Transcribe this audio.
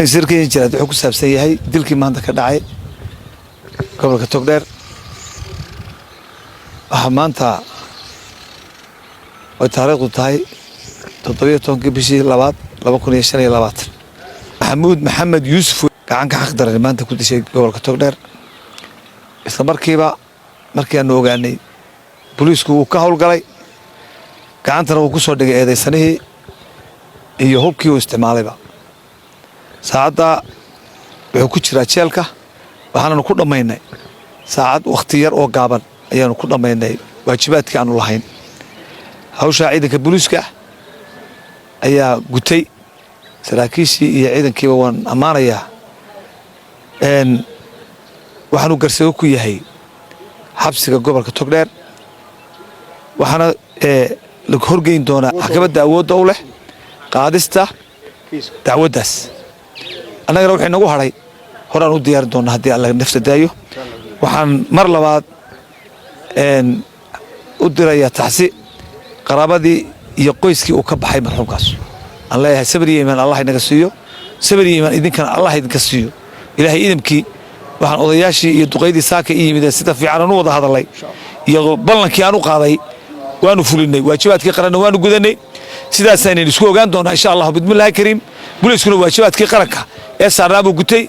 sirkii jiray wuxuu ku saabsan yahay dilkii maanta ka dhacay gobolka Togdheer maanta oo taariikhdu tahay 17 bishii 2025 Maxamuud Maxamed Yuusuf gacan ka xaqdaray maanta ku dishay gobolka Togdheer isla markiiba markii aan ogaanay booliisku uu ka howlgalay gacantana uu ku soo dhigay eedeysanihii iyo hubkii uu isticmaalayba saacada wuxuu ku jiraa jeelka waxaanu ku dhameynay saacad waqti yar oo gaaban ayaanu ku dhameynay waajibaadkii aanu lahayn hawsha ciidanka booliiska ayaa gutay saraakiishii iyo ciidankiiba waan amaanayaa waxaanu garsoor ku yahay xabsiga gobolka Togdheer waxaana la horgeyn doonaa maxkamadda awoodda u leh qaadista dacwadaas anagana waxay nagu haray horaan u diyaar doonaa haddii alla nafta daayo waxaan mar labaad u dirayaa taxsi qaraabadii iyo qoyskii uu ka baxay marxuumkaas aan leeyahay sabir iyo iimaan Allah inaga siiyo sabir iyo iimaan idinkana Allah idinka siiyo ilaahay idimkii waxaan odayaashii iyo duqeydii saaka ii yimid sida fiican u wada hadalay iyo ballankii aan u qaaday waanu fulinay waajibaadkii qaranna waanu gudanay sidaas aynu isku ogaan doonaa insha Allah bismillaahir kariim booliiskuna waajibaadkii qaranka ee saarnaa buu gutay